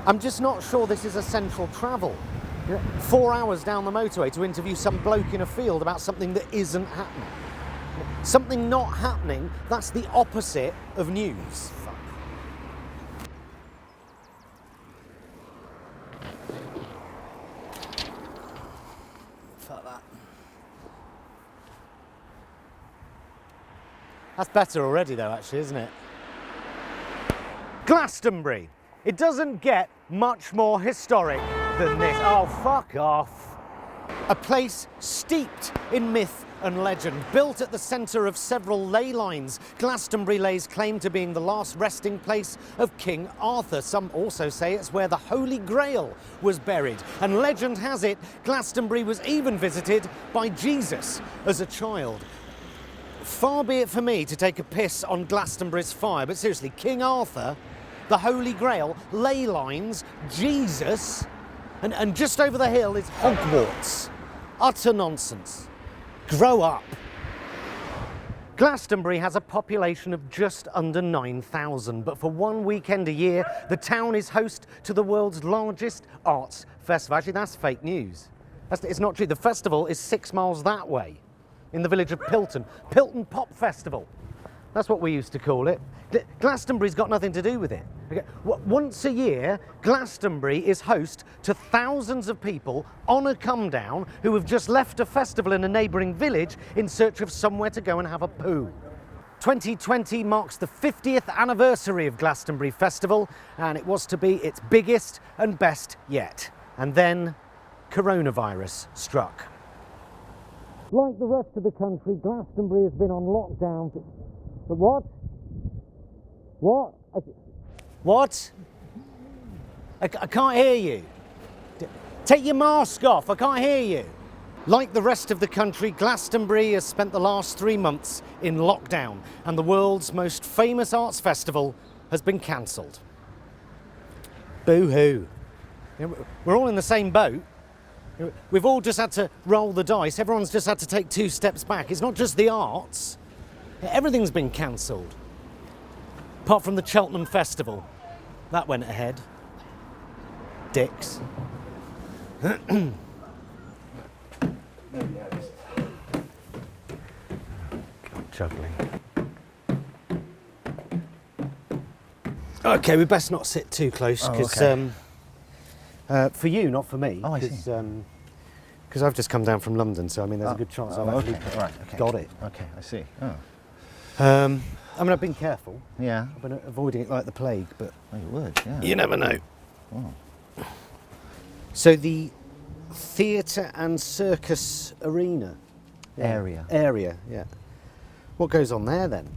I'm just not sure this is essential travel. 4 hours down the motorway to interview some bloke in a field about something that isn't happening. Something not happening, that's the opposite of news. Fuck that. That's better already though, actually, isn't it? Glastonbury. It doesn't get much more historic than this. Oh, fuck off. A place steeped in myth and legend, built at the centre of several ley lines. Glastonbury lays claim to being the last resting place of King Arthur. Some also say it's where the Holy Grail was buried. And legend has it, Glastonbury was even visited by Jesus as a child. Far be it for me to take a piss on Glastonbury's fire, but seriously, King Arthur, the Holy Grail, ley lines, Jesus, and just over the hill is Hogwarts. Utter nonsense. Grow up. Glastonbury has a population of just under 9,000, but for one weekend a year, the town is host to the world's largest arts festival. Actually, that's fake news. It's not true. The festival is 6 miles that way, in the village of Pilton. Pilton Pop Festival. That's what we used to call it. Glastonbury's got nothing to do with it. Okay. Once a year, Glastonbury is host to thousands of people on a come down who have just left a festival in a neighbouring village in search of somewhere to go and have a poo. 2020 marks the 50th anniversary of Glastonbury Festival, and it was to be its biggest and best yet. And then coronavirus struck. Like the rest of the country, Glastonbury has been on lockdown. But what? What? What? I can't hear you. Take your mask off, I can't hear you. Like the rest of the country, Glastonbury has spent the last 3 months in lockdown, and the world's most famous arts festival has been cancelled. Boo-hoo. We're all in the same boat. We've all just had to roll the dice. Everyone's just had to take 2 steps back. It's not just the arts. Everything's been cancelled. Apart from the Cheltenham Festival. That went ahead. Dicks. Juggling. Okay, we best not sit too close, because for you, not for me. Oh, I see. Because I've just come down from London, so I mean, there's a good chance I've actually got it. Okay, I see. Oh. I mean, I've been careful. Yeah. I've been avoiding it like the plague, but Oh, you would, yeah. you never know. Oh. So the Theatre and Circus arena. Area. Area, yeah. What goes on there then?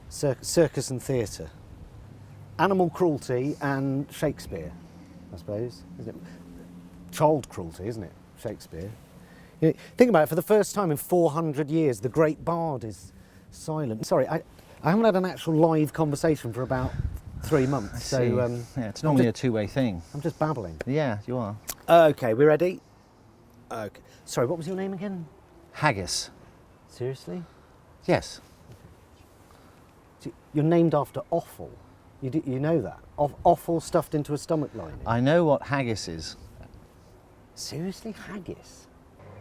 Circus and theatre. Animal cruelty and Shakespeare, I suppose, isn't it? Child cruelty, isn't it? Shakespeare. You know, think about it, for the first time in 400 years, the great bard is silent. Sorry, I haven't had an actual live conversation for about 3 months. So yeah, it's normally a two-way thing. I'm just babbling. Yeah, you are. Okay, we ready? Okay. Sorry, what was your name again? Haggis. Seriously? Yes. You're named after offal. You know that? Offal stuffed into a stomach lining. I know what haggis is. Seriously? Haggis?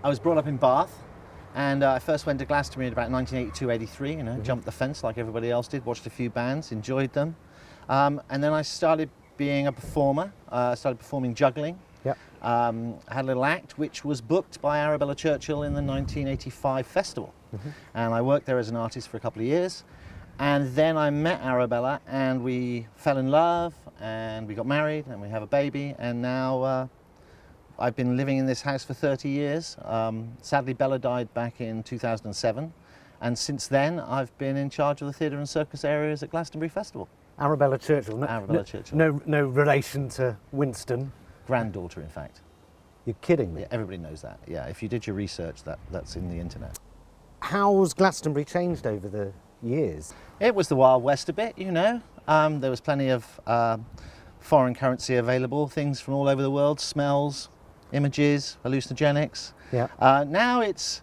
I was brought up in Bath, and I first went to Glastonbury in about 1982-83, you know, jumped the fence like everybody else did, watched a few bands, enjoyed them. And then I started being a performer, started performing juggling. Yep. I had a little act which was booked by Arabella Churchill in the 1985 festival. And I worked there as an artist for a couple of years. And then I met Arabella and we fell in love and we got married and we have a baby, and now I've been living in this house for 30 years. Sadly, Bella died back in 2007, and since then I've been in charge of the theatre and circus areas at Glastonbury Festival. Arabella Churchill? Arabella Churchill. No relation to Winston? Granddaughter, in fact. You're kidding me? Yeah, everybody knows that. Yeah, if you did your research, that's in the internet. How's Glastonbury changed over the years? It was the Wild West a bit, you know. There was plenty of foreign currency available, things from all over the world, smells, images, hallucinogenics. Yeah. Now it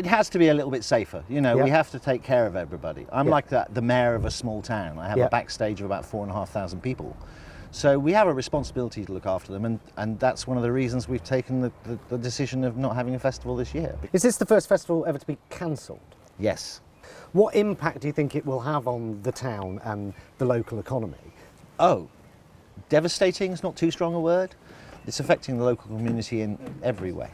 has to be a little bit safer. You know, Yeah. we have to take care of everybody. I'm Yeah. like the mayor of a small town. I have Yeah. a backstage of about 4,500 people. So we have a responsibility to look after them, and that's one of the reasons we've taken the decision of not having a festival this year. Is this the first festival ever to be cancelled? Yes. What impact do you think it will have on the town and the local economy? Oh, devastating is not too strong a word. It's affecting the local community in every way.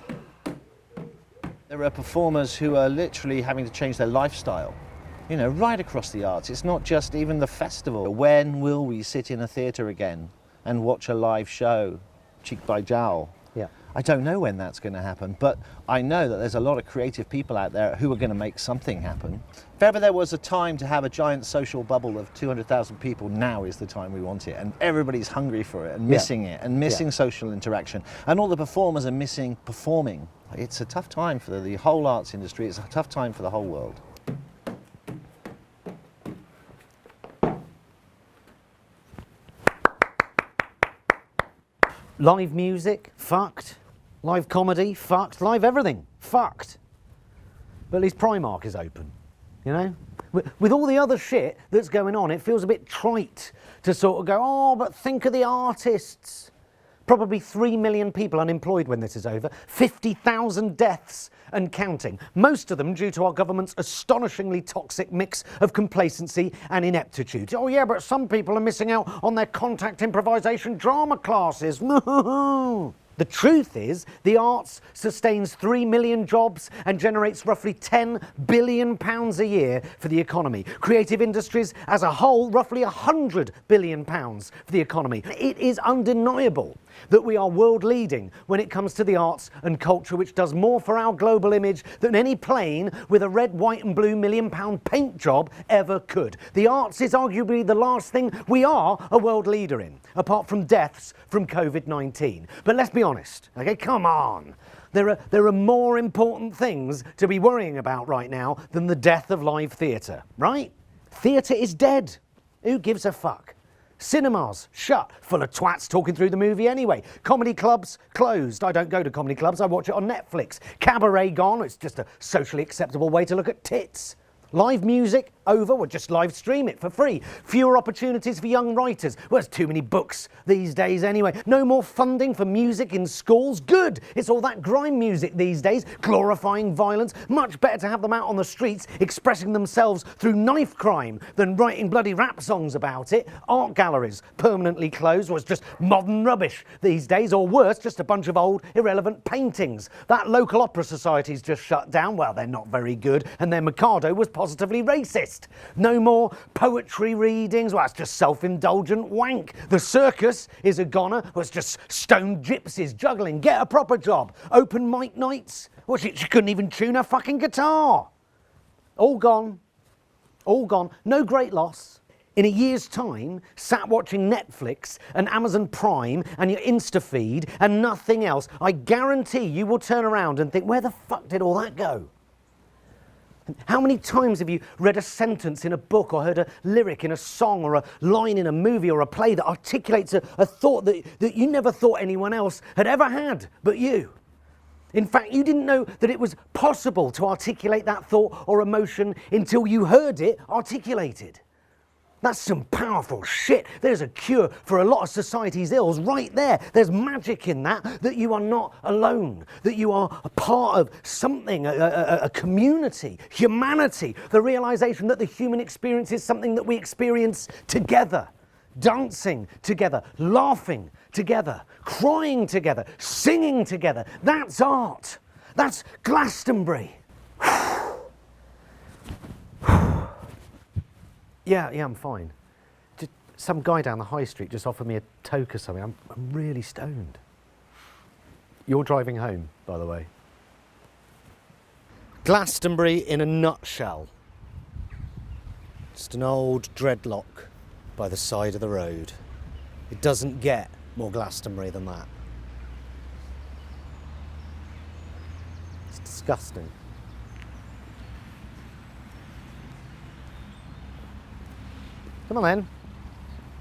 There are performers who are literally having to change their lifestyle, you know, right across the arts. It's not just even the festival. When will we sit in a theatre again and watch a live show, cheek by jowl? Yeah. I don't know when that's going to happen, but I know that there's a lot of creative people out there who are going to make something happen. If ever there was a time to have a giant social bubble of 200,000 people, now is the time we want it. And everybody's hungry for it and missing it and missing social interaction. And all the performers are missing performing. It's a tough time for the whole arts industry. It's a tough time for the whole world. Live music, fucked. Live comedy, fucked. Live everything, fucked. But at least Primark is open, you know? With all the other shit that's going on, it feels a bit trite to sort of go, oh, but think of the artists. Probably 3 million people unemployed when this is over, 50,000 deaths and counting, most of them due to our government's astonishingly toxic mix of complacency and ineptitude. Oh yeah, but some people are missing out on their contact improvisation drama classes. The truth is, the arts sustains 3 million jobs and generates roughly £10 billion a year for the economy. Creative industries as a whole, roughly £100 billion for the economy. It is undeniable that we are world leading when it comes to the arts and culture, which does more for our global image than any plane with a red, white and blue £1 million paint job ever could. The arts is arguably the last thing we are a world leader in, apart from deaths from COVID-19. But let's be honest, okay, come on. There are more important things to be worrying about right now than the death of live theatre, right? Theatre is dead. Who gives a fuck? Cinemas shut, full of twats talking through the movie anyway. Comedy clubs closed. I don't go to comedy clubs, I watch it on Netflix. Cabaret gone, it's just a socially acceptable way to look at tits. Live music over, we'll just live stream it for free. Fewer opportunities for young writers. Well, there's too many books these days anyway. No more funding for music in schools. Good! It's all that grime music these days, glorifying violence. Much better to have them out on the streets expressing themselves through knife crime than writing bloody rap songs about it. Art galleries permanently closed. Well, it's just modern rubbish these days, or worse, just a bunch of old, irrelevant paintings. That local opera society's just shut down. Well, they're not very good, and their Mikado was positively racist. No more poetry readings. Well, it's just self-indulgent wank. The circus is a goner. Well, it's just stoned gypsies juggling. Get a proper job. Open mic nights. Well, she couldn't even tune her fucking guitar. All gone. All gone. No great loss. In a year's time, sat watching Netflix and Amazon Prime and your Insta feed and nothing else, I guarantee you will turn around and think, where the fuck did all that go? How many times have you read a sentence in a book or heard a lyric in a song or a line in a movie or a play that articulates a thought that you never thought anyone else had ever had but you? In fact, you didn't know that it was possible to articulate that thought or emotion until you heard it articulated. That's some powerful shit. There's a cure for a lot of society's ills right there. There's magic in that you are not alone, that you are a part of something, a community, humanity, the realization that the human experience is something that we experience together, dancing together, laughing together, crying together, singing together. That's art. That's Glastonbury. Yeah, I'm fine. Just some guy down the high street just offered me a toke or something. I'm really stoned. You're driving home, by the way. Glastonbury in a nutshell. Just an old dreadlock by the side of the road. It doesn't get more Glastonbury than that. It's disgusting. Come on then.